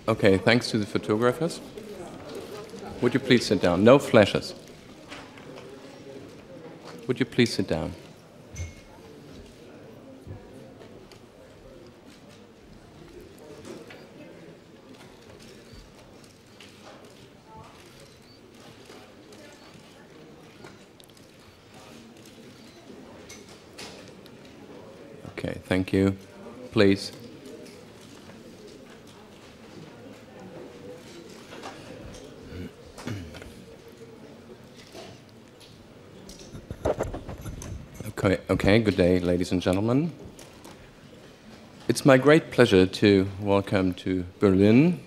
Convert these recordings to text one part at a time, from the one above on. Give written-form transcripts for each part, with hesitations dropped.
Okay, thanks to the photographers. Would you please sit down? No flashes. Would you please sit down? Okay, thank you. Please. Okay, good day, ladies and gentlemen. It's my great pleasure to welcome to Berlin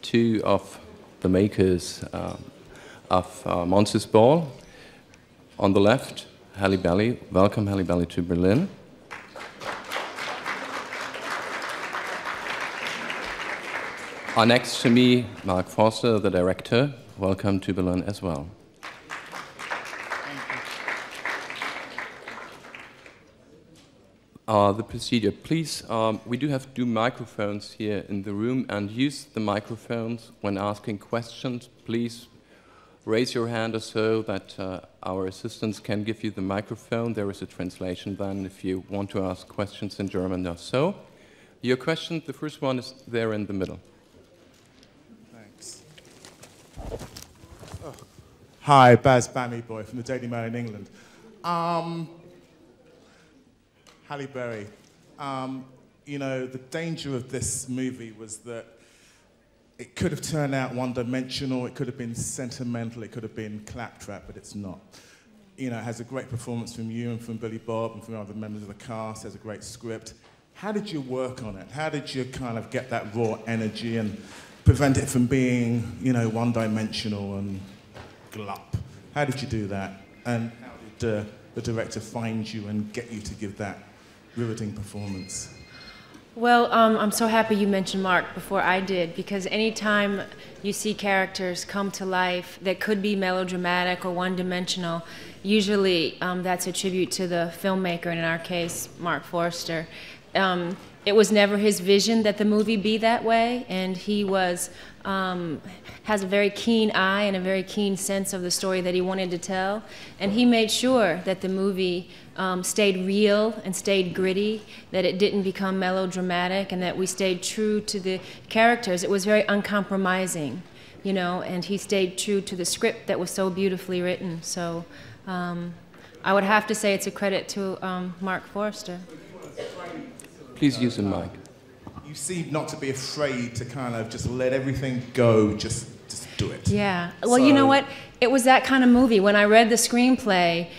two of the makers of Monsters Ball. On the left, Halle Berry. Welcome, Halle Berry, to Berlin. Next to me, Marc Forster, the director. Welcome to Berlin as well. The procedure, please, we do have two microphones here in the room, and use the microphones when asking questions. Please raise your hand or so that our assistants can give you the microphone. There is a translation then if you want to ask questions in German or so. Your question, the first one is there in the middle. Thanks. Oh. Hi, Baz Bammy-Boy from the Daily Mail in England. Halle Berry, you know, the danger of this movie was that it could have turned out one-dimensional, it could have been sentimental, it could have been claptrap, but it's not. You know, it has a great performance from you and from Billy Bob and from other members of the cast, it has a great script. How did you work on it? How did you kind of get that raw energy and prevent it from being, you know, one-dimensional and glup? How did you do that? And how did the director find you and get you to give that riveting performance? Well, I'm so happy you mentioned Marc before I did, because anytime you see characters come to life that could be melodramatic or one-dimensional, usually that's a tribute to the filmmaker, and in our case, Marc Forster. It was never his vision that the movie be that way, and he was has a very keen eye and a very keen sense of the story that he wanted to tell, and he made sure that the movie stayed real and stayed gritty, that it didn't become melodramatic, and that we stayed true to the characters. It was very uncompromising, you know, and he stayed true to the script that was so beautifully written. So I would have to say it's a credit to Marc Forster. Please use the mic. You seem not to be afraid to kind of just let everything go, just do it. Yeah. Well, you know what? It was that kind of movie. When I read the screenplay,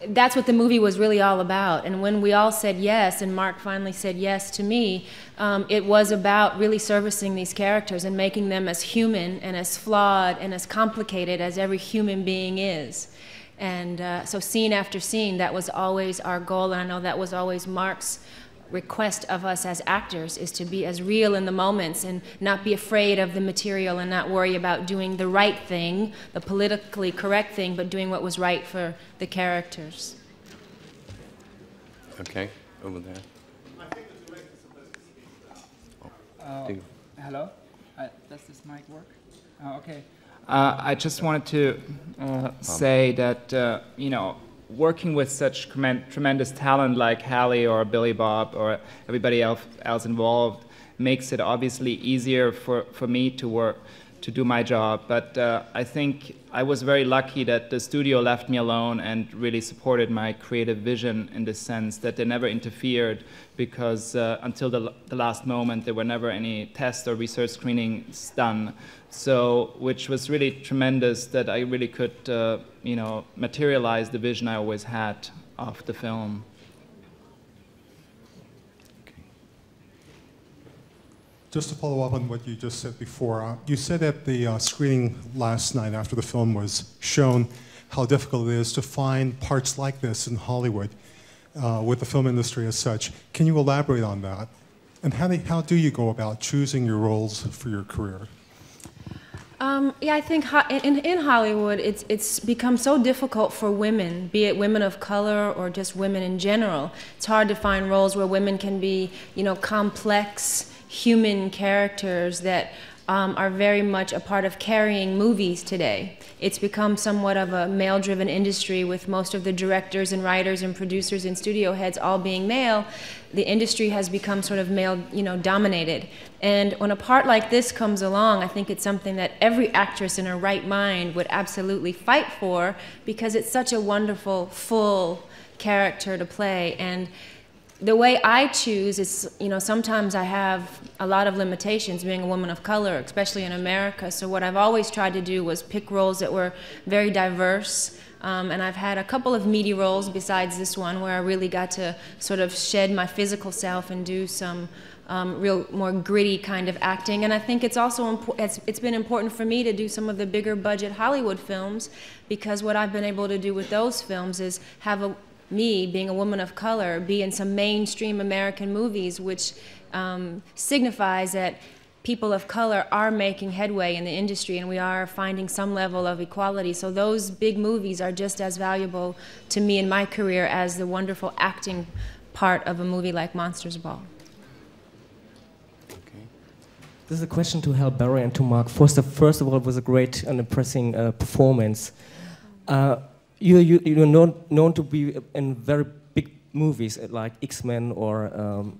that's what the movie was really all about. And when we all said yes, and Marc finally said yes to me, it was about really servicing these characters and making them as human and as flawed and as complicated as every human being is. And so scene after scene, that was always our goal, and I know that was always Marc's request of us as actors, is to be as real in the moments and not be afraid of the material and not worry about doing the right thing, the politically correct thing, but doing what was right for the characters. Okay, over there. I think the director's supposed to speak. Hello? Does this mic work? Okay. I just wanted to say that, you know, working with such tremendous talent like Halle or Billy Bob or everybody else involved makes it obviously easier for me to do my job. But I think I was very lucky that the studio left me alone and really supported my creative vision in the sense that they never interfered, because until the last moment there were never any test or research screenings done. So, which was really tremendous, that I really could, you know, materialize the vision I always had of the film. Okay. Just to follow up on what you just said before, you said at the screening last night after the film was shown how difficult it is to find parts like this in Hollywood with the film industry as such. Can you elaborate on that? And how do you go about choosing your roles for your career? Yeah, I think in Hollywood, it's become so difficult for women, be it women of color or just women in general. It's hard to find roles where women can be, you know, complex human characters that are very much a part of carrying movies today. It's become somewhat of a male-driven industry with most of the directors and writers and producers and studio heads all being male. The industry has become sort of male, dominated. And when a part like this comes along, I think it's something that every actress in her right mind would absolutely fight for, because it's such a wonderful, full character to play. And the way I choose is, sometimes I have a lot of limitations being a woman of color, especially in America. So what I've always tried to do was pick roles that were very diverse. And I've had a couple of meaty roles besides this one where I really got to sort of shed my physical self and do some real more gritty kind of acting. And I think it's also it's been important for me to do some of the bigger budget Hollywood films, because what I've been able to do with those films is have me, being a woman of color, be in some mainstream American movies, which signifies that people of color are making headway in the industry and we are finding some level of equality. So those big movies are just as valuable to me in my career as the wonderful acting part of a movie like Monsters Ball. This is a question to Halle Berry and to Marc Forster. First of all, it was a great and impressive performance. You're known to be in very big movies like X-Men or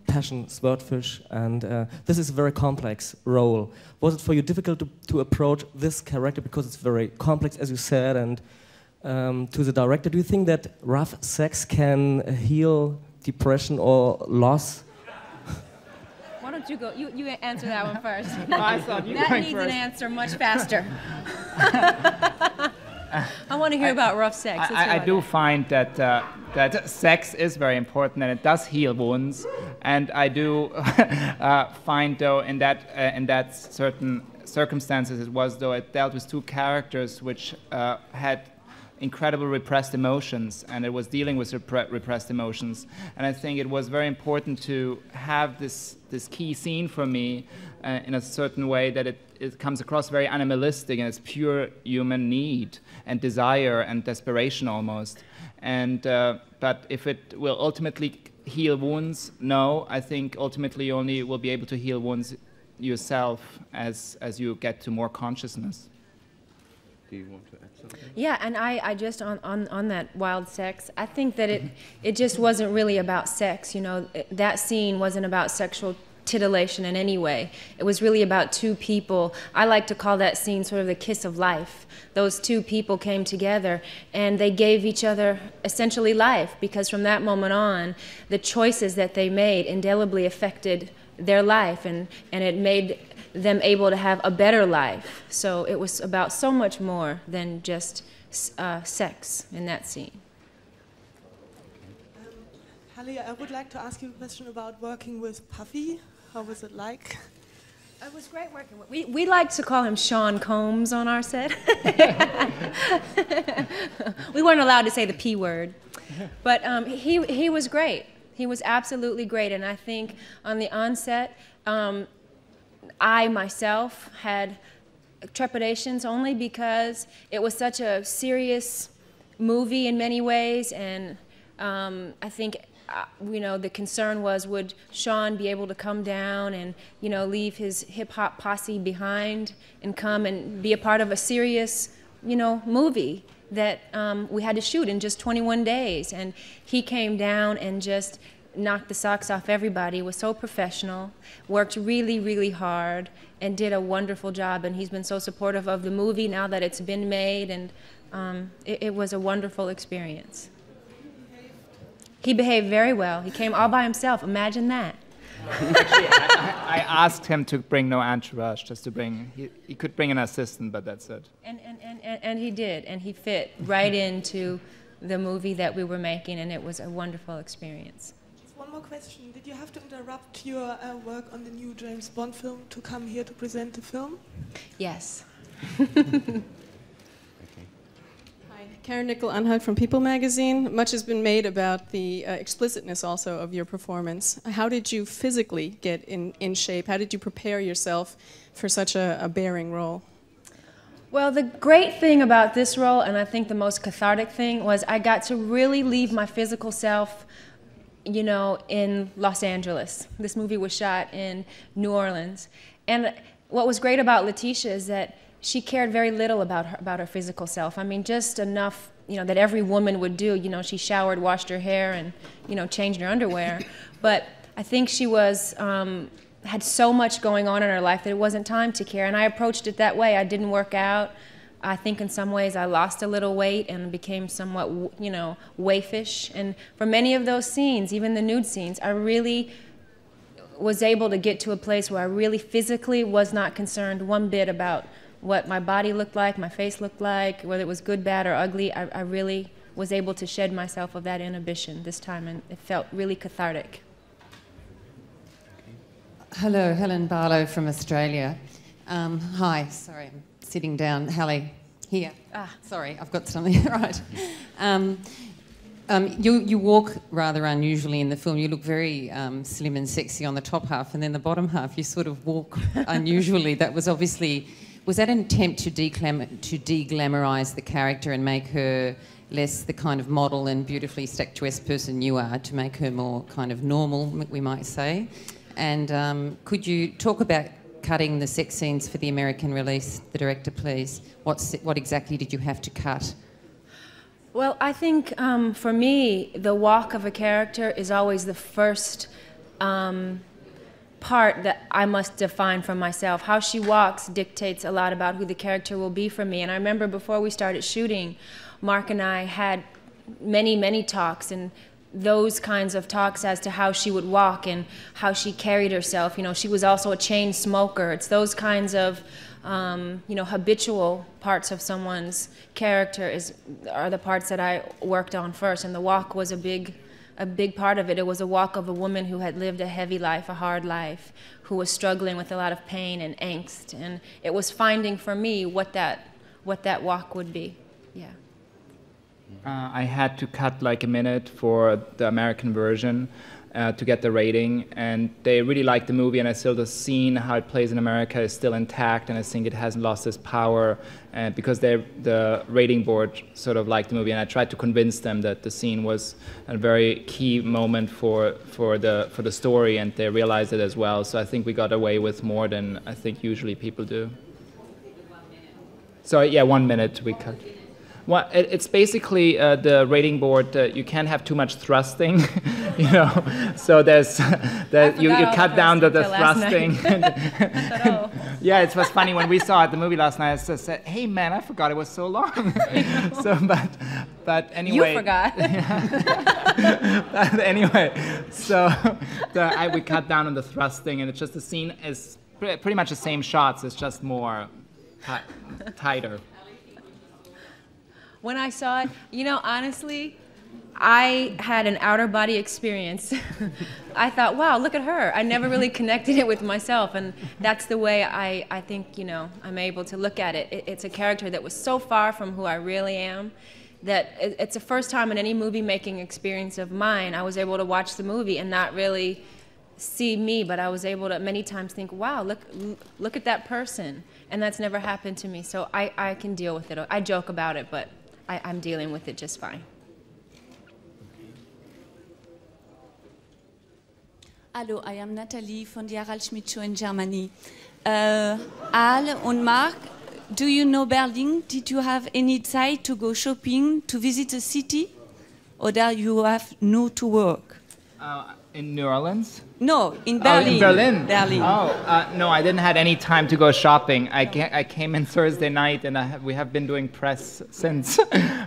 Passion, Swordfish, and this is a very complex role. Was it for you difficult to approach this character because it's very complex, as you said, and to the director, do you think that rough sex can heal depression or loss? Why don't you go? You answer that one first. I thought you that going needs first. an answer much faster. I want to hear about rough sex. I do find that that sex is very important and it does heal wounds. And I do find, though, in that certain circumstances, it dealt with two characters which had incredible repressed emotions, and it was dealing with repressed emotions. And I think it was very important to have this key scene for me in a certain way that it comes across very animalistic and it's pure human need and desire and desperation almost. And but if it will ultimately heal wounds, no, I think ultimately you only will be able to heal wounds yourself as you get to more consciousness. Do you want to add something? Yeah, and I just on that wild sex, I think that it just wasn't really about sex. That scene wasn't about sexual titillation in any way. It was really about two people. I like to call that scene sort of the kiss of life. Those two people came together and they gave each other essentially life, because from that moment on, the choices that they made indelibly affected their life, and it made them able to have a better life. So it was about so much more than just sex in that scene. Halle, I would like to ask you a question about working with Puffy. How was it like? It was great working with we like to call him Sean Combs on our set. We weren't allowed to say the P word. But he was great. He was absolutely great. And I think on the onset, I myself had trepidations only because it was such a serious movie in many ways, and I think the concern was, would Sean be able to come down and leave his hip-hop posse behind and come and be a part of a serious movie that we had to shoot in just 21 days. And he came down and just knocked the socks off everybody, was so professional, worked really, really hard, and did a wonderful job. And he's been so supportive of the movie now that it's been made, and it was a wonderful experience. He behaved very well. He came all by himself. Imagine that. Actually, I asked him to bring no entourage, just to bring, he could bring an assistant, but that's it. And he did, and he fit right into the movie that we were making, and it was a wonderful experience. Just one more question. Did you have to interrupt your work on the new James Bond film to come here to present the film? Yes. Karen Nickel-Anhalt from People magazine. Much has been made about the explicitness also of your performance. How did you physically get in shape? How did you prepare yourself for such a bearing role? Well, the great thing about this role, and I think the most cathartic thing, was I got to really leave my physical self you know, in Los Angeles. This movie was shot in New Orleans. And what was great about Letitia is that she cared very little about her physical self. I mean, just enough, you know, that every woman would do. You know, she showered, washed her hair, and, you know, changed her underwear. But I think she was, had so much going on in her life that it wasn't time to care. And I approached it that way. I didn't work out. I think in some ways I lost a little weight and became somewhat, you know, waifish. And for many of those scenes, even the nude scenes, I really was able to get to a place where I really physically was not concerned one bit about what my body looked like, my face looked like, whether it was good, bad, or ugly. I really was able to shed myself of that inhibition this time, and it felt really cathartic. Hello, Helen Barlow from Australia. Hi, sorry, I'm sitting down. Halle, here. Sorry, I've got something right. You walk rather unusually in the film. You look very slim and sexy on the top half, and then the bottom half, you sort of walk unusually. That was obviously, was that an attempt to de-glamorise the character and make her less the kind of model and beautifully statuesque person you are, to make her more kind of normal, we might say? And could you talk about cutting the sex scenes for the American release, the director, please? What exactly did you have to cut? Well, I think for me, the walk of a character is always the first part that I must define for myself. How she walks dictates a lot about who the character will be for me. And I remember before we started shooting, Marc and I had many, many talks, and those kinds of talks as to how she would walk and how she carried herself. You know, she was also a chain smoker. It's those kinds of, you know, habitual parts of someone's character are the parts that I worked on first. And the walk was a big part of it. It was a walk of a woman who had lived a heavy life, a hard life, who was struggling with a lot of pain and angst. And it was finding for me what that walk would be. Yeah. I had to cut like a minute for the American version to get the rating, and they really liked the movie, and I still, the scene, how it plays in America is still intact, and I think it hasn't lost its power, because the rating board sort of liked the movie, and I tried to convince them that the scene was a very key moment for the story, and they realized it as well. So I think we got away with more than I think usually people do. So yeah, 1 minute we cut. Well, it's basically the rating board. You can't have too much thrusting, you know. So you cut down the thrusting. Yeah, it was funny when we saw it, the movie last night. I said, "Hey man, I forgot it was so long." So, but anyway. You forgot. But anyway, so we cut down on the thrusting, and it's just the scene is pretty much the same shots. It's just more tighter. When I saw it, you know, honestly, I had an outer body experience. I thought, wow, look at her. I never really connected it with myself, and that's the way I think, you know, I'm able to look at it. It's a character that was so far from who I really am that it's the first time in any movie-making experience of mine I was able to watch the movie and not really see me, but I was able to many times think, wow, look at that person. And that's never happened to me, so I can deal with it. I joke about it, but I'm dealing with it just fine. Hello, I am Natalie from the Harald Schmidt Show in Germany. Halle and Marc, do you know Berlin? Did you have any time to go shopping, to visit the city? Or do you have no to work? In New Orleans? No, in Berlin. Oh, in Berlin? Berlin. Oh, no, I didn't have any time to go shopping. I came in Thursday night, and we have been doing press since.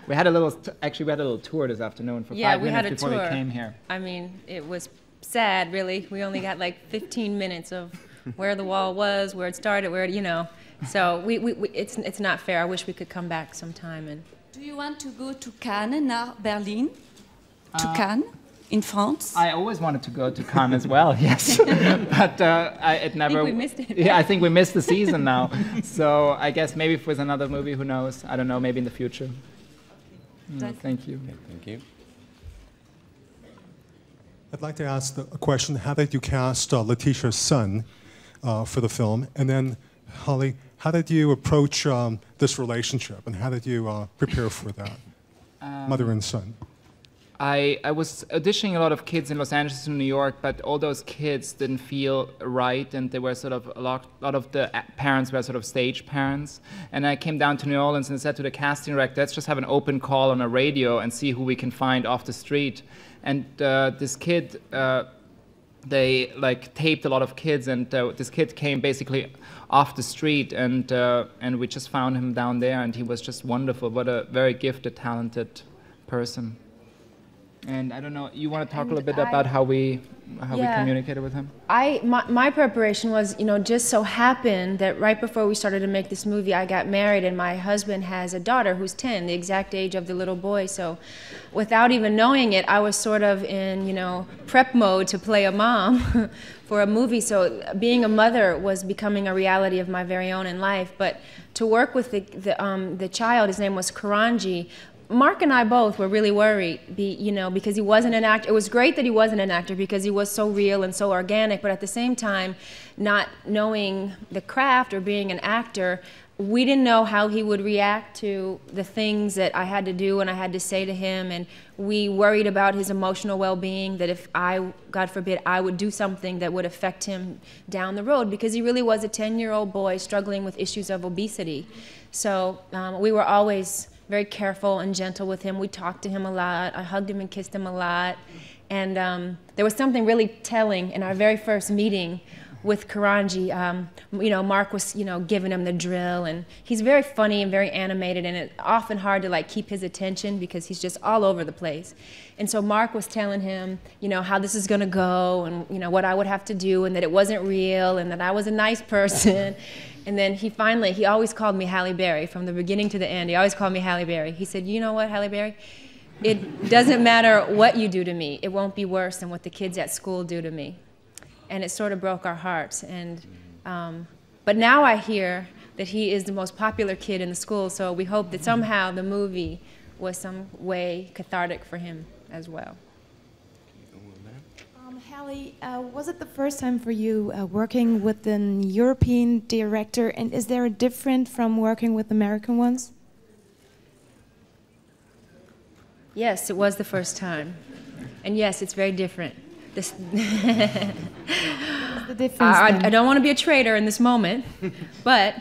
We had a little tour this afternoon for 5 minutes before we came here. I mean, it was sad, really. We only got like 15 minutes of where the wall was, where it started, where, you know. So it's not fair. I wish we could come back sometime. And do you want to go to Cannes, now Berlin? To Cannes? In France? I always wanted to go to Cannes as well, yes. But it never... I think we missed it. Yeah, I think we missed the season now. So I guess maybe if with another movie, who knows? I don't know, maybe in the future. Thank you. Okay, thank you. I'd like to ask a question. How did you cast Letitia's son for the film? And then, Halle, how did you approach this relationship? And how did you prepare for that, mother and son? I was auditioning a lot of kids in Los Angeles and New York, but all those kids didn't feel right, and they were sort of a lot of the parents were sort of stage parents. And I came down to New Orleans and said to the casting director, let's just have an open call on a radio and see who we can find off the street. And this kid, they like taped a lot of kids, and this kid came basically off the street, and we just found him down there, and he was just wonderful. What a very gifted, talented person. And I don't know, you want to talk a little bit about how we communicated with him? My preparation was, just so happened that right before we started to make this movie, I got married, and my husband has a daughter who's 10, the exact age of the little boy. So without even knowing it, I was sort of in, prep mode to play a mom for a movie. So being a mother was becoming a reality of my very own in life. But to work with the child, his name was Karanji, Mark and I both were really worried, because he wasn't an actor. It was great that he wasn't an actor because he was so real and so organic, but at the same time, not knowing the craft or being an actor, we didn't know how he would react to the things that I had to do and I had to say to him, and we worried about his emotional well-being, that if I, God forbid, I would do something that would affect him down the road, because he really was a 10-year-old boy struggling with issues of obesity. So we were always very careful and gentle with him. We talked to him a lot. I hugged him and kissed him a lot. And there was something really telling in our very first meeting with Karanji. Mark was, giving him the drill, and he's very funny and very animated, and it's often hard to keep his attention because he's just all over the place. And so Mark was telling him, how this is going to go, and what I would have to do, and that it wasn't real, and that I was a nice person. And then he always called me Halle Berry from the beginning to the end. He always called me Halle Berry. He said, you know what, Halle Berry? It doesn't matter what you do to me. It won't be worse than what the kids at school do to me. And it sort of broke our hearts. And but now I hear that he is the most popular kid in the school, so we hope that somehow the movie was some way cathartic for him as well. Halle, was it the first time for you working with an European director, and is there a difference from working with American ones? Yes, it was the first time. And yes, it's very different. What's the difference? I don't want to be a traitor in this moment, but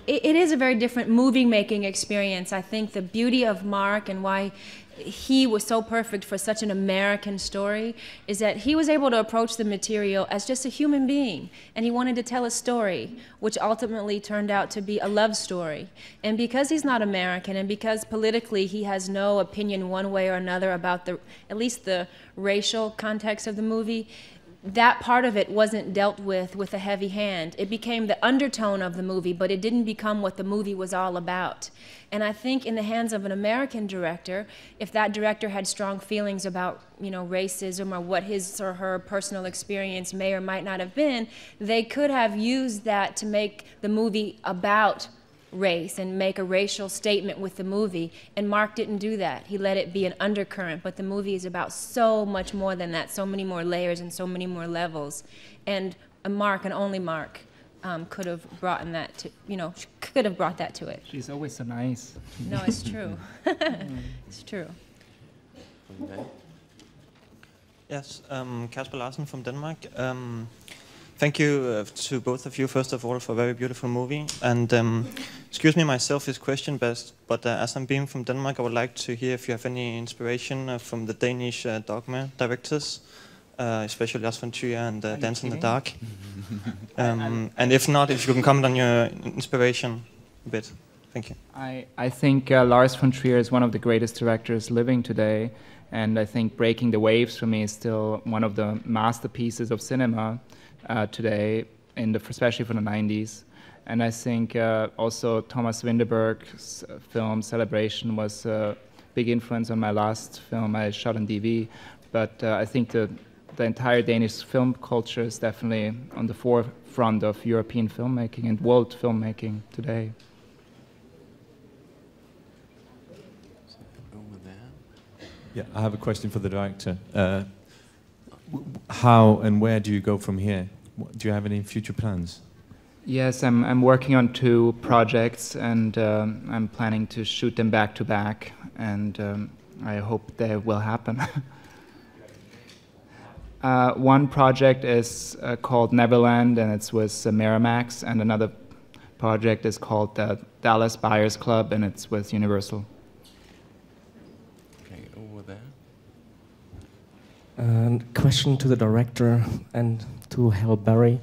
it is a very different movie-making experience. I think the beauty of Mark and why he was so perfect for such an American story is that he was able to approach the material as just a human being, and he wanted to tell a story, which ultimately turned out to be a love story. And because he's not American, and because politically he has no opinion one way or another about at least the racial context of the movie, that part of it wasn't dealt with a heavy hand. It became the undertone of the movie, but it didn't become what the movie was all about. And I think in the hands of an American director, if that director had strong feelings about, racism or what his or her personal experience may or might not have been, they could have used that to make the movie about race and make a racial statement with the movie. And Mark didn't do that. He let it be an undercurrent, but the movie is about so much more than that, so many more layers and so many more levels. And Mark, and only Mark, could have brought that to it. She's always so nice. No, it's true. It's true. Yes, Kasper Larsen from Denmark. Thank you to both of you, first of all, for a very beautiful movie. And excuse me my selfish question, but as I'm being from Denmark, I would like to hear if you have any inspiration from the Danish dogma directors, especially Lars von Trier and Dance in the Dark. And if not, if you can comment on your inspiration a bit. Thank you. I think Lars von Trier is one of the greatest directors living today, and I think Breaking the Waves for me is still one of the masterpieces of cinema today, especially for the 90s. And I think also Thomas Vinterberg's film Celebration was a big influence on my last film I shot on DV. But I think the entire Danish film culture is definitely on the forefront of European filmmaking and world filmmaking today. Yeah, I have a question for the director. How and where do you go from here? Do you have any future plans? Yes, I'm working on 2 projects, and I'm planning to shoot them back to back. And I hope they will happen. One project is called Neverland, and it's with Miramax, and another project is called the Dallas Buyers Club, and it's with Universal. Okay, over there. Question to the director and to Halle Berry.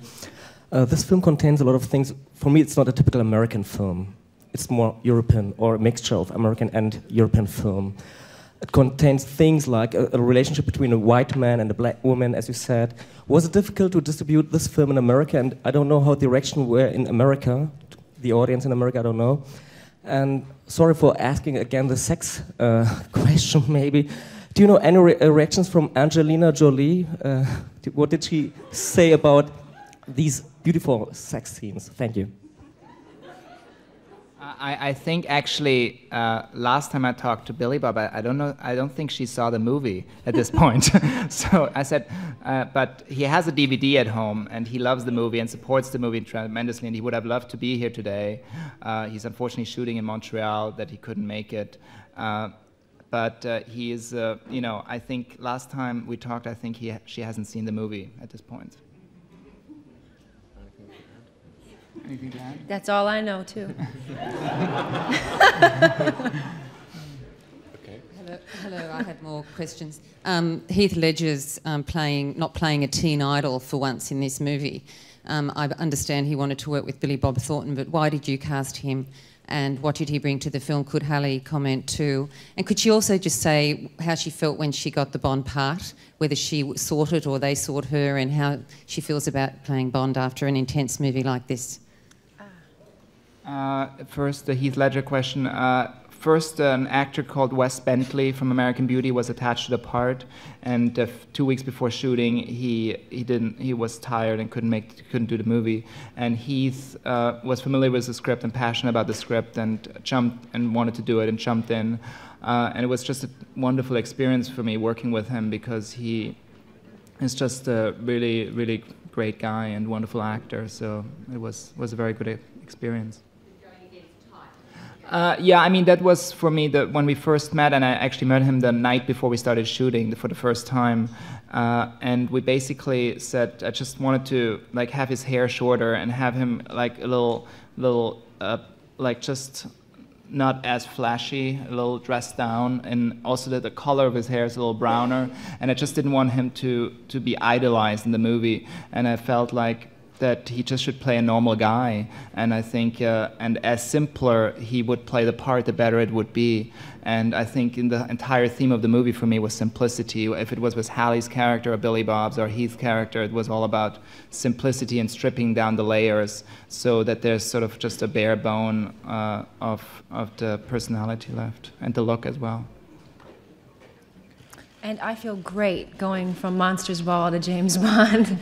This film contains a lot of things. For me, it's not a typical American film. It's more European, or a mixture of American and European film. It contains things like a relationship between a white man and a black woman, as you said. Was it difficult to distribute this film in America? And I don't know how the reaction were in America, the audience in America, I don't know. And sorry for asking again the sex question, maybe. Do you know any reactions from Angelina Jolie? What did she say about these beautiful sex scenes? Thank you. I think actually last time I talked to Billy Bob, I don't think she saw the movie at this point. So I said, but he has a DVD at home and he loves the movie and supports the movie tremendously, and he would have loved to be here today. He's unfortunately shooting in Montreal, that he couldn't make it. But he is, you know, I think last time we talked, I think she hasn't seen the movie at this point. Anything to add? That's all I know, too. Okay. Hello, I had more questions. Heath Ledger's not playing a teen idol for once in this movie. I understand he wanted to work with Billy Bob Thornton, but why did you cast him? And what did he bring to the film? Could Halle comment too? And could she also just say how she felt when she got the Bond part, whether she sought it or they sought her, and how she feels about playing Bond after an intense movie like this? First, the Heath Ledger question. First, an actor called Wes Bentley from American Beauty was attached to the part, and 2 weeks before shooting, he was tired and couldn't do the movie. And Heath was familiar with the script and passionate about the script, and jumped and wanted to do it and jumped in. And it was just a wonderful experience for me working with him, because he is just a really, really great guy and wonderful actor. So it was a very good experience. Yeah, I mean, that was for me when we first met, and I actually met him the night before we started shooting for the first time. And we basically said I just wanted to like have his hair shorter and have him like a little like just not as flashy, a little dressed down, and also that the color of his hair is a little browner. And I just didn't want him to be idolized in the movie. And I felt like that he just should play a normal guy, and I think, and as simpler he would play the part, the better it would be. And I think in the entire theme of the movie for me was simplicity. If it was with Halle's character or Billy Bob's or Heath's character, it was all about simplicity and stripping down the layers so that there's sort of just a bare bone of the personality left, and the look as well. And I feel great going from Monsters Ball to James Bond.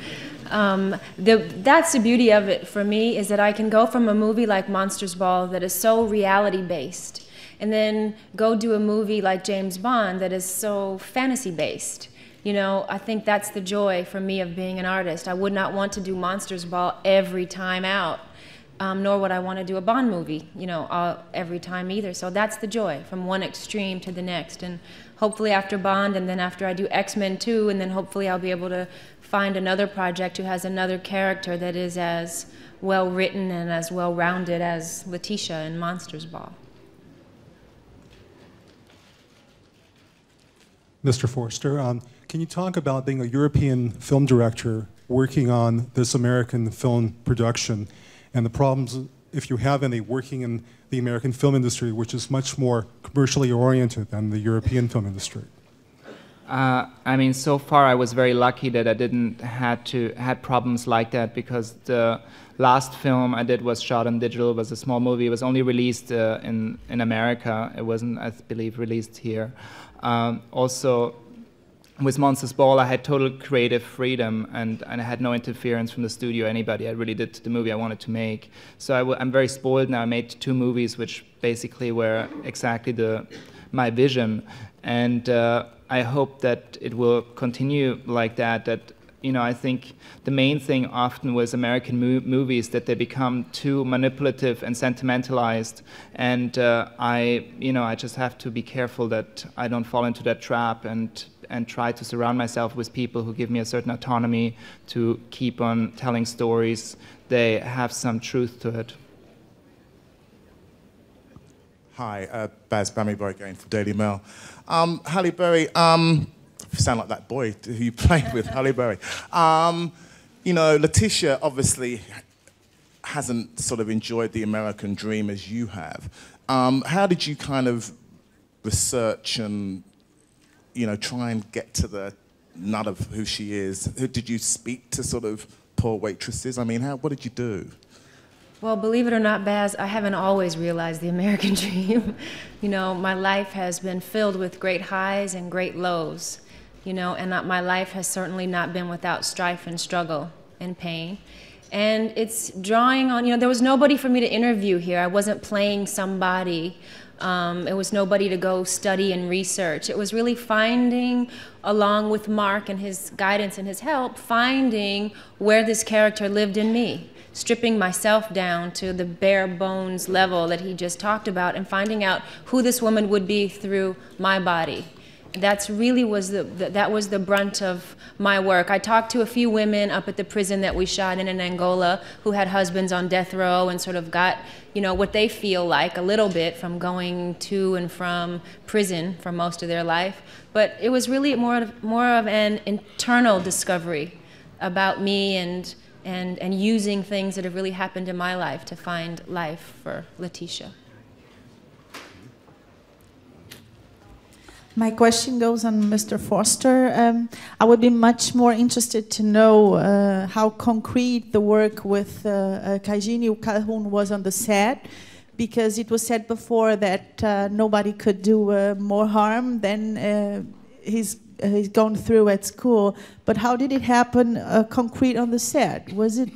That's the beauty of it for me, is that I can go from a movie like Monsters Ball that is so reality-based, and then go do a movie like James Bond that is so fantasy-based. You know, I think that's the joy for me of being an artist. I would not want to do Monsters Ball every time out, nor would I want to do a Bond movie, you know, every time either. So that's the joy, from one extreme to the next. And hopefully after Bond, and then after I do X-Men 2, and then hopefully I'll be able to find another project who has another character that is as well written and as well rounded as Letitia in Monsters Ball. Mr. Forster, can you talk about being a European film director working on this American film production and the problems, if you have any, working in the American film industry, which is much more commercially oriented than the European film industry? I mean, so far I was very lucky that I didn't had problems like that, because the last film I did was shot on digital. It was a small movie. It was only released in America. It wasn't, I believe, released here. Also, with Monsters Ball, I had total creative freedom, and I had no interference from the studio or anybody. I really did the movie I wanted to make. So I'm very spoiled now. I made 2 movies which basically were exactly my vision. And I hope that it will continue like that I think the main thing often with American movies that they become too manipulative and sentimentalized, and I just have to be careful that I don't fall into that trap and try to surround myself with people who give me a certain autonomy to keep on telling stories. They have some truth to it. Hi, Baz Bamibo again from Daily Mail. Halle Berry, you sound like that boy who you played with, Halle Berry. Letitia obviously hasn't sort of enjoyed the American dream as you have. How did you kind of research and, try and get to the nut of who she is? Did you speak to sort of poor waitresses? I mean, what did you do? Well, believe it or not, Baz, I haven't always realized the American dream. My life has been filled with great highs and great lows, and my life has certainly not been without strife and struggle and pain. And it's drawing on, there was nobody for me to interview here. I wasn't playing somebody. It was nobody to go study and research. It was really finding, along with Marc and his guidance and his help, finding where this character lived in me. Stripping myself down to the bare bones level that he just talked about and finding out who this woman would be through my body. That was the brunt of my work. I talked to a few women up at the prison that we shot in Angola who had husbands on death row and sort of got, what they feel like a little bit from going to and from prison for most of their life. But it was really more of an internal discovery about me and using things that have really happened in my life to find life for Letitia. My question goes on Mr. Forster. I would be much more interested to know how concrete the work with Kaijini Calhoun was on the set, because it was said before that nobody could do more harm than he's gone through at school. But how did it happen concrete on the set? Was it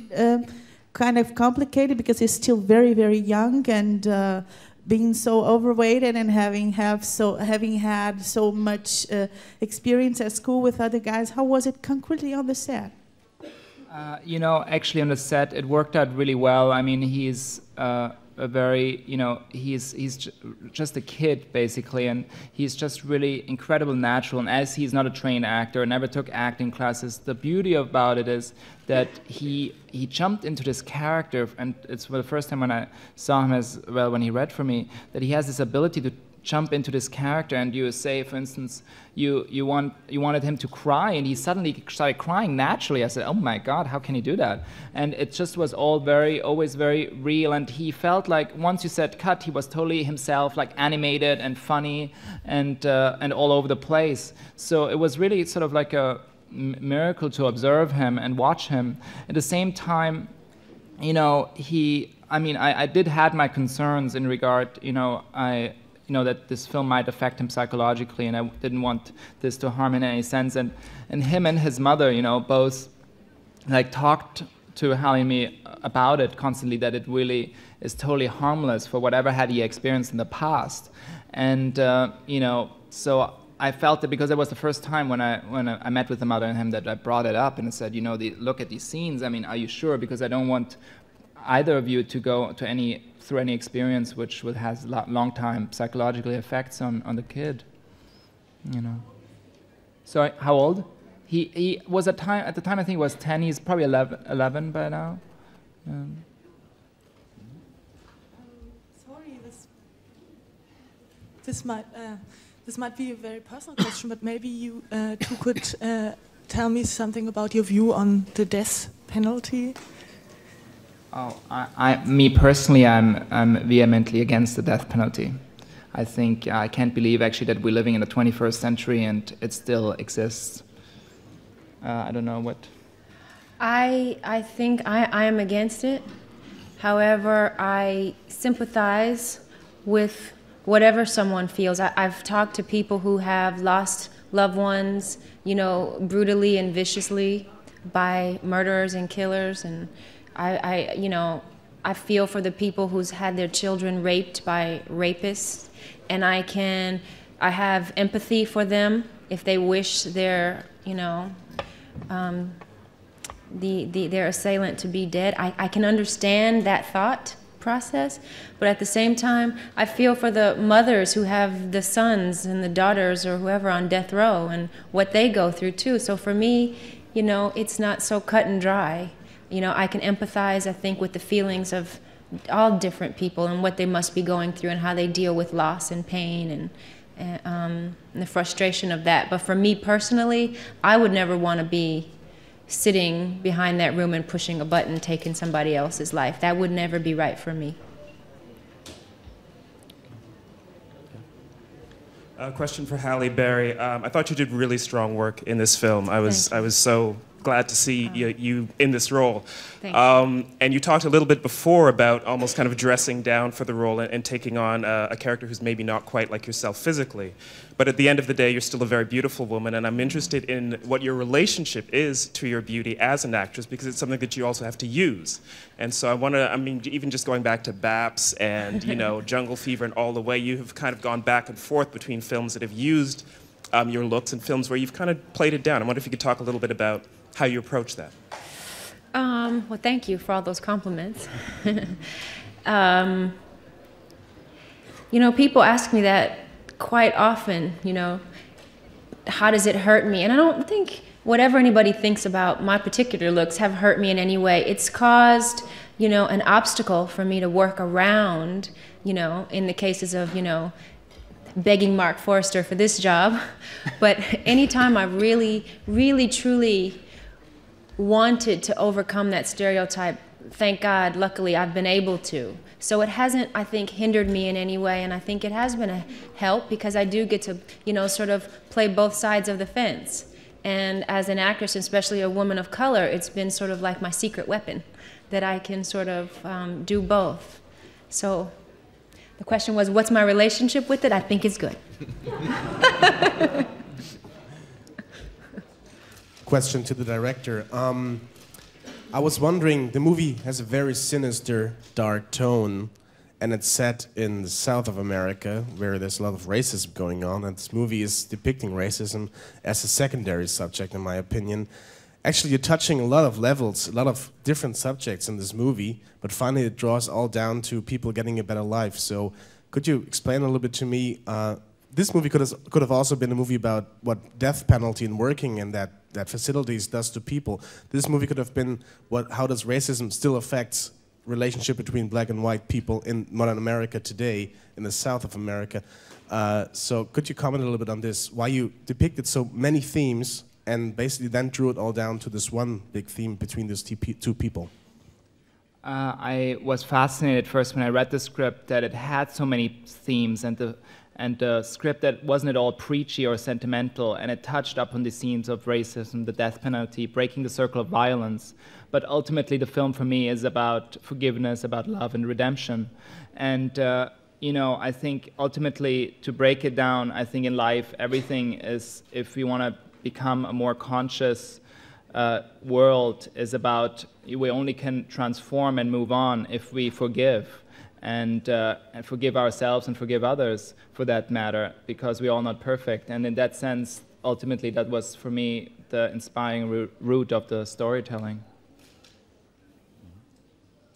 kind of complicated because he's still very, very young and being so overweighted and having had so much experience at school with other guys? How was it concretely on the set? Actually on the set it worked out really well. I mean, he's a very, he's just a kid basically, and he's just really incredible natural. And as he's not a trained actor, never took acting classes, the beauty about it is that he jumped into this character, and it's for the first time when I saw him as well, when he read for me, that he has this ability to jump into this character. And you say, for instance, you wanted him to cry, and he suddenly started crying naturally. I said, oh my God, how can he do that? And it just was always very real. And he felt like once you said cut, he was totally himself, like animated and funny and all over the place. So it was really sort of like a miracle to observe him and watch him. At the same time, I did have my concerns in regard, that this film might affect him psychologically, and I didn't want this to harm him in any sense. And him and his mother, both talked to Halle and me about it constantly, that it really is totally harmless for whatever had he experienced in the past. And so I felt that because it was the first time when I met with the mother and him that I brought it up and I said, look at these scenes. I mean, are you sure? Because I don't want either of you to go to through any experience which has long-time psychological effects on the kid. So how old? He was at the time I think he was 10. He's probably 11 by now. Sorry, this might be a very personal question, but maybe you two could tell me something about your view on the death penalty. Oh, me personally, I'm vehemently against the death penalty. I think I can't believe actually that we're living in the 21st century and it still exists. I don't know what. I think I am against it. However, I sympathize with whatever someone feels. I've talked to people who have lost loved ones, brutally and viciously by murderers and killers, and I feel for the people who's had their children raped by rapists, and I have empathy for them if they wish their, their assailant to be dead. I can understand that thought process, but at the same time, I feel for the mothers who have the sons and the daughters or whoever on death row and what they go through too. So for me, you know, it's not so cut and dry. You know, I can empathize, I think, with the feelings of all different people and what they must be going through and how they deal with loss and pain and the frustration of that. But for me personally, I would never want to be sitting behind that room and pushing a button, taking somebody else's life. That would never be right for me. A question for Halle Berry. I thought you did really strong work in this film. I was so glad to see you in this role. And you talked a little bit before about almost kind of dressing down for the role and taking on a character who's maybe not quite like yourself physically. But at the end of the day, you're still a very beautiful woman, and I'm interested in what your relationship is to your beauty as an actress, because it's something that you also have to use. And so I want to, I mean, even just going back to Baps and, you know, Jungle Fever and All the Way, you have kind of gone back and forth between films that have used your looks and films where you've kind of played it down. I wonder if you could talk a little bit about how you approach that. Well, thank you for all those compliments. You know, people ask me that quite often, you know, how does it hurt me? And I don't think whatever anybody thinks about my particular looks have hurt me in any way. It's caused, you know, an obstacle for me to work around, you know, in the cases of, you know, begging Marc Forster for this job. But anytime I really, really, truly wanted to overcome that stereotype, thank God, luckily, I've been able to. So it hasn't, I think, hindered me in any way, and I think it has been a help because I do get to, you know, sort of play both sides of the fence. And as an actress, especially a woman of color, it's been sort of like my secret weapon, that I can sort of do both. So the question was, what's my relationship with it? I think it's good. Question to the director. I was wondering, the movie has a very sinister, dark tone, and it's set in the south of America, where there's a lot of racism going on, and this movie is depicting racism as a secondary subject, in my opinion. Actually, you're touching a lot of levels, a lot of different subjects in this movie, but finally it draws all down to people getting a better life. So could you explain a little bit to me, this movie could have also been a movie about what death penalty in working and that facilities does to people. This movie could have been how does racism still affects relationship between black and white people in modern America today, in the south of America. So could you comment a little bit on this, why you depicted so many themes and basically then drew it all down to this one big theme between these two people? I was fascinated first when I read the script that it had so many themes, and the script that wasn't at all preachy or sentimental, and it touched upon the themes of racism, the death penalty, breaking the circle of violence. But ultimately the film for me is about forgiveness, about love and redemption. And you know, I think ultimately to break it down, I think in life everything is, if we want to become a more conscious world, is about, we only can transform and move on if we forgive. And forgive ourselves and forgive others, for that matter, because we're all not perfect. And in that sense, ultimately, that was, for me, the inspiring root of the storytelling.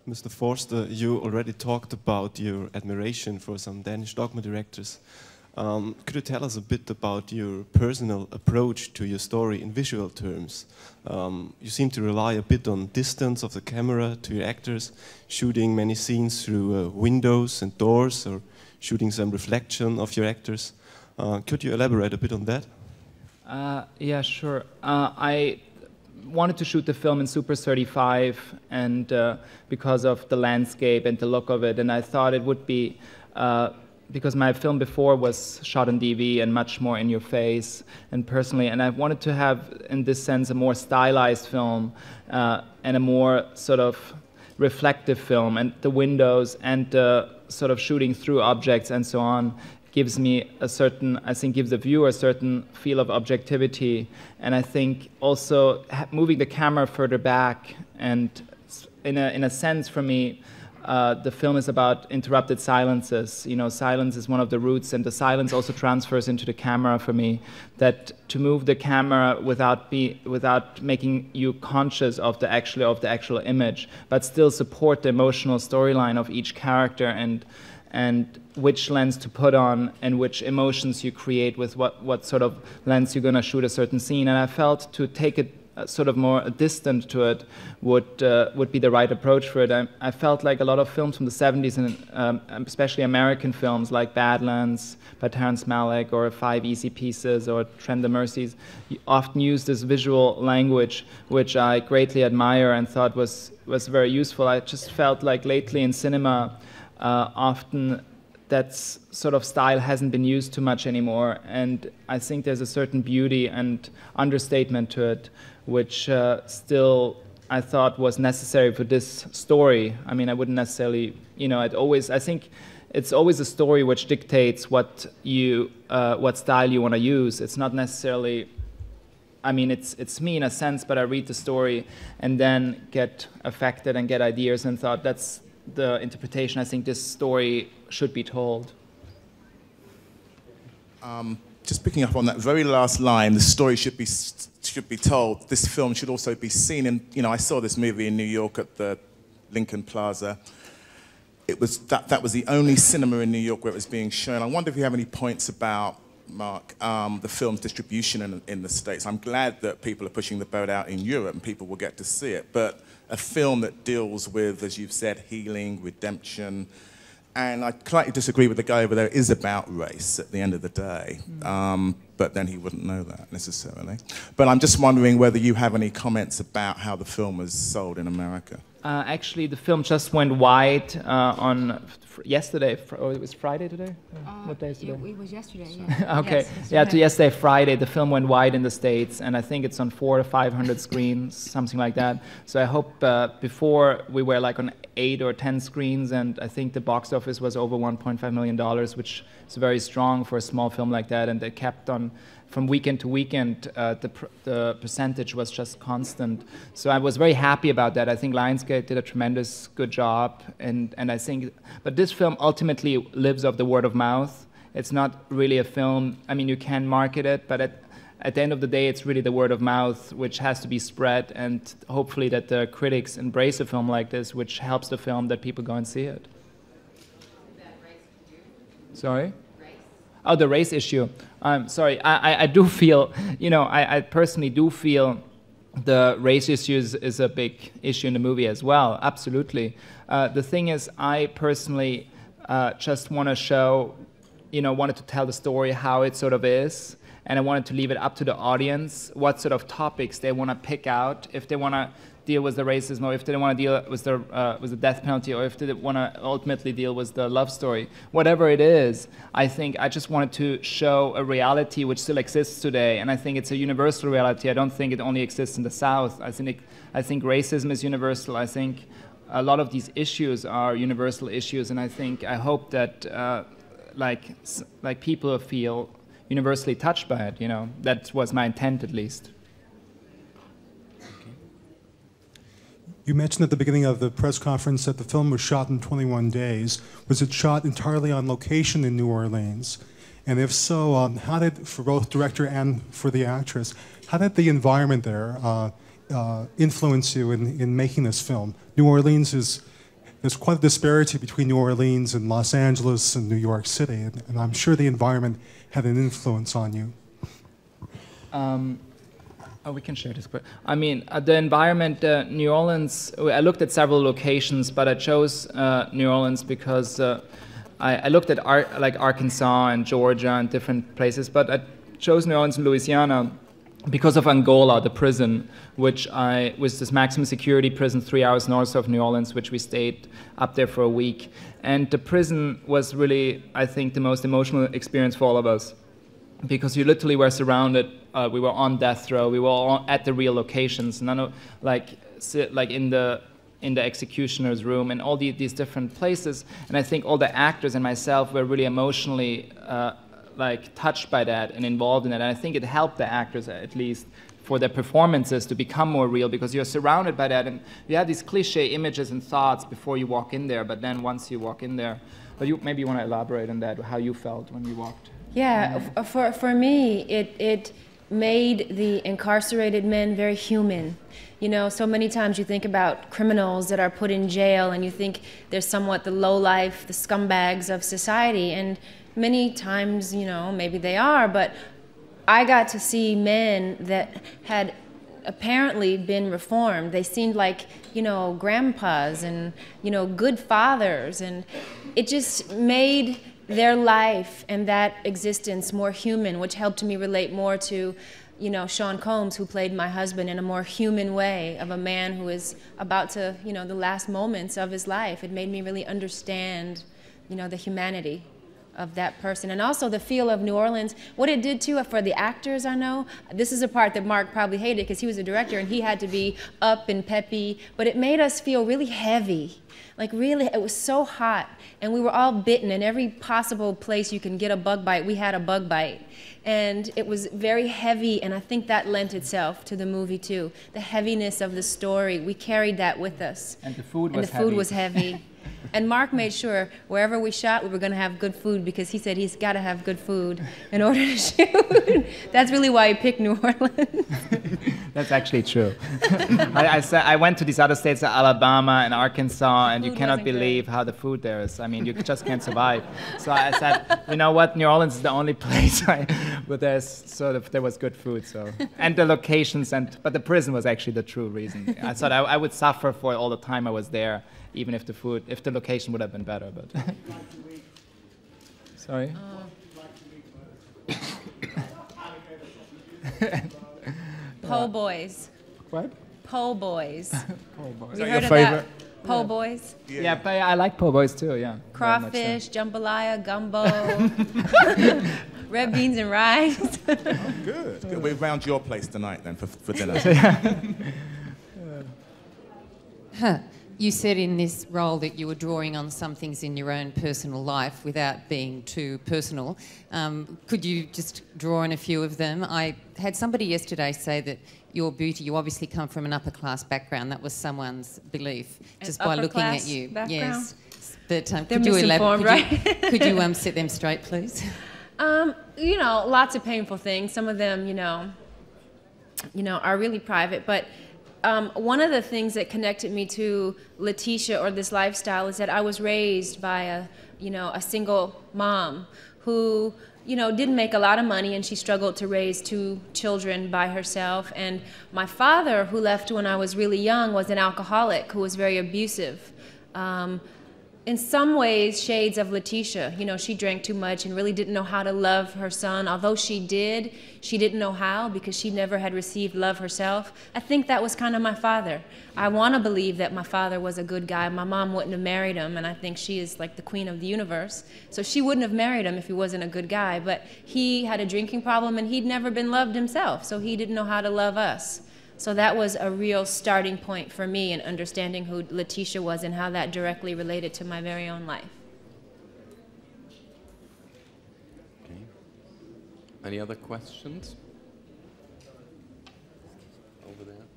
Mr. Forster, you already talked about your admiration for some Danish dogma directors. Could you tell us a bit about your personal approach to your story in visual terms? You seem to rely a bit on distance of the camera to your actors, shooting many scenes through windows and doors, or shooting some reflection of your actors. Could you elaborate a bit on that? Yeah, sure. I wanted to shoot the film in Super 35, and because of the landscape and the look of it, and I thought it would be because my film before was shot on DV and much more in your face and personally, and I wanted to have, in this sense, a more stylized film and a more sort of reflective film, and the windows and sort of shooting through objects and so on gives me a certain, I think gives the viewer a certain feel of objectivity, and I think also moving the camera further back, and in a sense for me, the film is about interrupted silences. You know, silence is one of the roots, and the silence also transfers into the camera for me. That to move the camera without making you conscious of the actual image, but still support the emotional storyline of each character and which lens to put on and which emotions you create with what sort of lens you're going to shoot a certain scene. And I felt to take it sort of more distant to it would be the right approach for it. I felt like a lot of films from the 70s, and especially American films like Badlands by Terrence Malick or Five Easy Pieces or Trend the Mercies, often use this visual language, which I greatly admire and thought was very useful. I just felt like lately in cinema, often that sort of style hasn't been used too much anymore, and I think there's a certain beauty and understatement to it, which still I thought was necessary for this story. I mean, I wouldn't necessarily, you know, I think it's always a story which dictates what style you want to use. It's not necessarily, I mean, it's me in a sense, but I read the story and then get affected and get ideas and thought that's the interpretation I think this story should be told. Just picking up on that very last line, the story should be told. This film should also be seen in, you know, I saw this movie in New York at the Lincoln Plaza. It was that was the only cinema in New York where it was being shown. I wonder if you have any points about, Mark, the film's distribution in the States. I'm glad that people are pushing the boat out in Europe and people will get to see it, but a film that deals with, as you've said, healing, redemption, and I slightly disagree with the guy over there, it is about race at the end of the day, but then he wouldn't know that necessarily. But I'm just wondering whether you have any comments about how the film was sold in America. Actually, the film just went wide on yesterday. Or it was Friday today? What day is today? It was yesterday, yeah. Okay, yes, yesterday, Friday, the film went wide in the States, and I think it's on 400 to 500 screens, something like that. So I hope before we were like on 8 or 10 screens, and I think the box office was over $1.5 million, which is very strong for a small film like that, and they kept on. From weekend to weekend, the percentage was just constant. So I was very happy about that. I think Lionsgate did a tremendous good job, and I think, but this film ultimately lives off the word of mouth. It's not really a film, I mean, you can market it, but at the end of the day, it's really the word of mouth which has to be spread, and hopefully that the critics embrace a film like this, which helps the film that people go and see it. Sorry? Oh, the race issue. Sorry, I do feel, you know, I personally do feel the race issue is a big issue in the movie as well, absolutely. The thing is, I personally just want to show, you know, wanted to tell the story how it sort of is, and I wanted to leave it up to the audience what sort of topics they want to pick out, if they want to deal with the racism, or if they want to deal with the death penalty, or if they want to ultimately deal with the love story. Whatever it is, I think I just wanted to show a reality which still exists today, and I think it's a universal reality. I don't think it only exists in the South. I think racism is universal. I think a lot of these issues are universal issues, and I hope that like people feel universally touched by it. You know, that was my intent at least. You mentioned at the beginning of the press conference that the film was shot in 21 days. Was it shot entirely on location in New Orleans? And if so, how did, for both director and for the actress, how did the environment there influence you in making this film? New Orleans there's quite a disparity between New Orleans and Los Angeles and New York City, and I'm sure the environment had an influence on you. Oh, we can share this. I mean, the environment, New Orleans, I looked at several locations, but I chose New Orleans because I looked at like Arkansas and Georgia and different places, but I chose New Orleans and Louisiana because of Angola, the prison, which was this maximum security prison 3 hours north of New Orleans, which we stayed up there for a week. And the prison was really, I think, the most emotional experience for all of us, because you literally were surrounded. We were on death row. We were all at the real locations. None of like in the executioner's room and all these different places. And I think all the actors and myself were really emotionally like touched by that and involved in it. And I think it helped the actors at least for their performances to become more real, because you're surrounded by that, and you have these cliche images and thoughts before you walk in there, but then once you walk in there, but maybe you want to elaborate on that, how you felt when you walked. Yeah, for me, it made the incarcerated men very human. You know, so many times you think about criminals that are put in jail and you think they're somewhat the lowlife, the scumbags of society, and many times, you know, maybe they are, but I got to see men that had apparently been reformed. They seemed like, you know, grandpas and, you know, good fathers, and it just made their life and that existence more human, which helped me relate more to, you know, Sean Combs, who played my husband, in a more human way of a man who is about to, you know, the last moments of his life. It made me really understand, you know, the humanity of that person, and also the feel of New Orleans. What it did too for the actors, I know, this is a part that Marc probably hated because he was a director and he had to be up and peppy, but it made us feel really heavy. Like really, it was so hot, and we were all bitten. In every possible place you can get a bug bite, we had a bug bite. And it was very heavy, and I think that lent itself to the movie too. The heaviness of the story, we carried that with us. And the food was heavy. And the food was heavy. And Marc made sure wherever we shot, we were going to have good food, because he said he's got to have good food in order to shoot. That's really why he picked New Orleans. That's actually true. I went to these other states, Alabama and Arkansas, and you cannot believe how the food there is. I mean, you just can't survive. So I said, you know what, New Orleans is the only place where there was good food. So, and the locations, but the prison was actually the true reason. I thought I would suffer for all the time I was there, even if the location would have been better, but. Sorry? Po' boys. What? Po' boys. Po' boys. You heard of that? Po' boys? Yeah, but I like po' boys too, yeah. Crawfish, jambalaya, gumbo, red beans and rice. Good. We're round your place tonight then for dinner. You said in this role that you were drawing on some things in your own personal life without being too personal. Could you just draw on a few of them? I had somebody yesterday say that your beauty, you obviously come from an upper class background. That was someone's belief just by looking at you. Background? Yes. But They're could you elaborate? right? Could you set them straight, please? You know, lots of painful things. Some of them, you know, are really private, but one of the things that connected me to Letitia or this lifestyle is that I was raised by a single mom who, you know, didn't make a lot of money, and she struggled to raise 2 children by herself. And my father, who left when I was really young, was an alcoholic who was very abusive. In some ways, shades of Letitia. You know, she drank too much and really didn't know how to love her son. Although she didn't know how, because she never had received love herself. I think that was kind of my father. I want to believe that my father was a good guy. My mom wouldn't have married him, and I think she is like the queen of the universe. So she wouldn't have married him if he wasn't a good guy. But he had a drinking problem, and he'd never been loved himself, so he didn't know how to love us. So that was a real starting point for me in understanding who Letitia was and how that directly related to my very own life. Okay. Any other questions? Over there.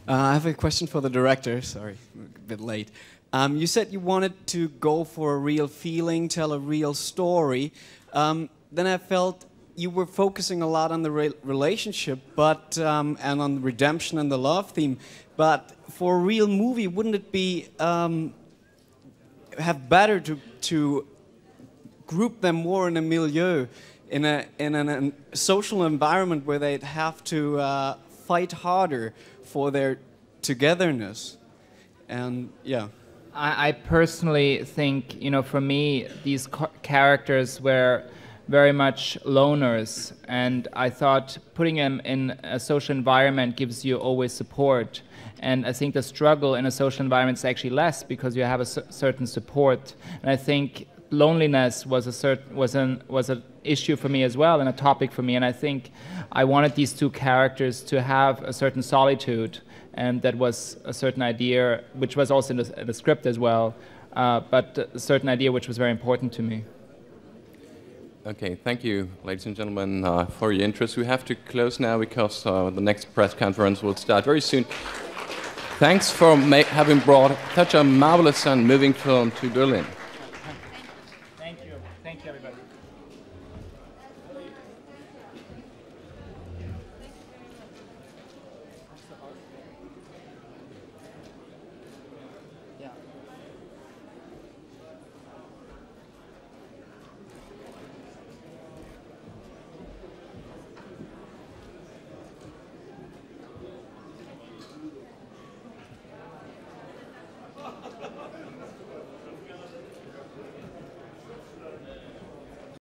I have a question for the director. Sorry, a bit late. You said you wanted to go for a real feeling, tell a real story. Then I felt you were focusing a lot on the relationship, but and on redemption and the love theme. But for a real movie, wouldn't it be have better to group them more in a milieu, in a social environment where they'd have to fight harder for their togetherness? And yeah. I personally think, you know, for me, these characters were very much loners, and I thought putting them in a social environment gives you always support. And I think the struggle in a social environment is actually less because you have a certain support. And I think loneliness was an issue for me as well, and a topic for me. And I think I wanted these 2 characters to have a certain solitude. And that was a certain idea, which was also in the script as well, but a certain idea which was very important to me. Okay, thank you, ladies and gentlemen, for your interest. We have to close now because the next press conference will start very soon. Thanks for having brought such a marvelous and moving film to Berlin.